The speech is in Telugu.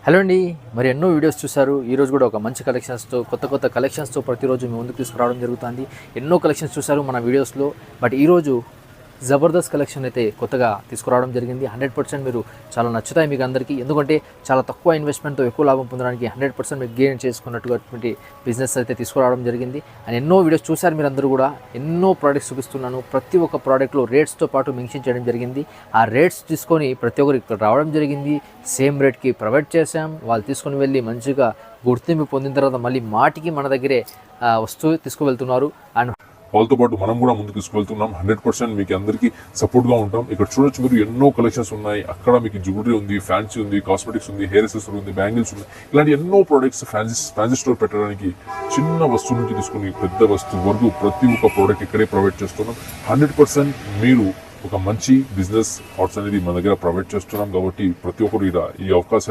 హలో అండి, మరి ఎన్నో వీడియోస్ చూశారు. ఈరోజు కూడా ఒక మంచి కలెక్షన్స్తో కొత్త కలెక్షన్స్తో ప్రతిరోజు మీ ముందుకు తీసుకురావడం జరుగుతుంది. ఎన్నో కలెక్షన్స్ చూశారు మన వీడియోస్లో. బట్ ఈరోజు జబర్దస్త్ కలెక్షన్ అయితే కొత్తగా తీసుకురావడం జరిగింది. 100% మీరు చాలా నచ్చుతాయి మీకు అందరికీ. ఎందుకంటే చాలా తక్కువ ఇన్వెస్ట్మెంట్తో ఎక్కువ లాభం పొందడానికి 100% మీరు గెయిన్ చేసుకున్నటువంటి బిజినెస్ అయితే తీసుకురావడం జరిగింది. అండ్ ఎన్నో వీడియోస్ చూశారు మీరు అందరూ కూడా. ఎన్నో ప్రోడక్ట్స్ చూపిస్తున్నాను. ప్రతి ఒక్క ప్రోడక్ట్లో రేట్స్తో పాటు మెన్షన్ చేయడం జరిగింది. ఆ రేట్స్ తీసుకొని ప్రతి ఒక్కరు ఇక్కడ రావడం జరిగింది. సేమ్ రేట్కి ప్రొవైడ్ చేసాం. వాళ్ళు తీసుకొని వెళ్ళి మంచిగా గుర్తింపు పొందిన తర్వాత మళ్ళీ మాటికి మన దగ్గరే వస్తువు తీసుకువెళ్తున్నారు. అండ్ వాళ్ళతో పాటు మనం కూడా ముందుకు తీసుకువెళ్తున్నాం. 100% మీకు అందరికీ సపోర్ట్గా ఉంటాం. ఇక్కడ చూడొచ్చు మీరు ఎన్నో కలెక్షన్స్ ఉన్నాయి. అక్కడ మీకు జ్యువెలరీ ఉంది, ఫ్యాన్సీ ఉంది, కాస్మెటిక్స్ ఉంది, హెయిర్ ఎసెసరీ ఉంది, బ్యాంగిల్స్ ఉంది. ఇలాంటి ఎన్నో ప్రోడక్ట్స్ ఫ్యాన్సీ స్టోర్ పెట్టడానికి చిన్న వస్తువు నుంచి తీసుకుని పెద్ద వస్తువు వరకు ప్రతి ఒక్క ప్రోడక్ట్ ఇక్కడే ప్రొవైడ్ చేస్తున్నాం. 100% మీరు ఒక మంచి బిజినెస్ థాట్స్ అనేది మన దగ్గర ప్రొవైడ్ చేస్తున్నాం. కాబట్టి ప్రతి ఒక్కరు ఈ అవకాశాన్ని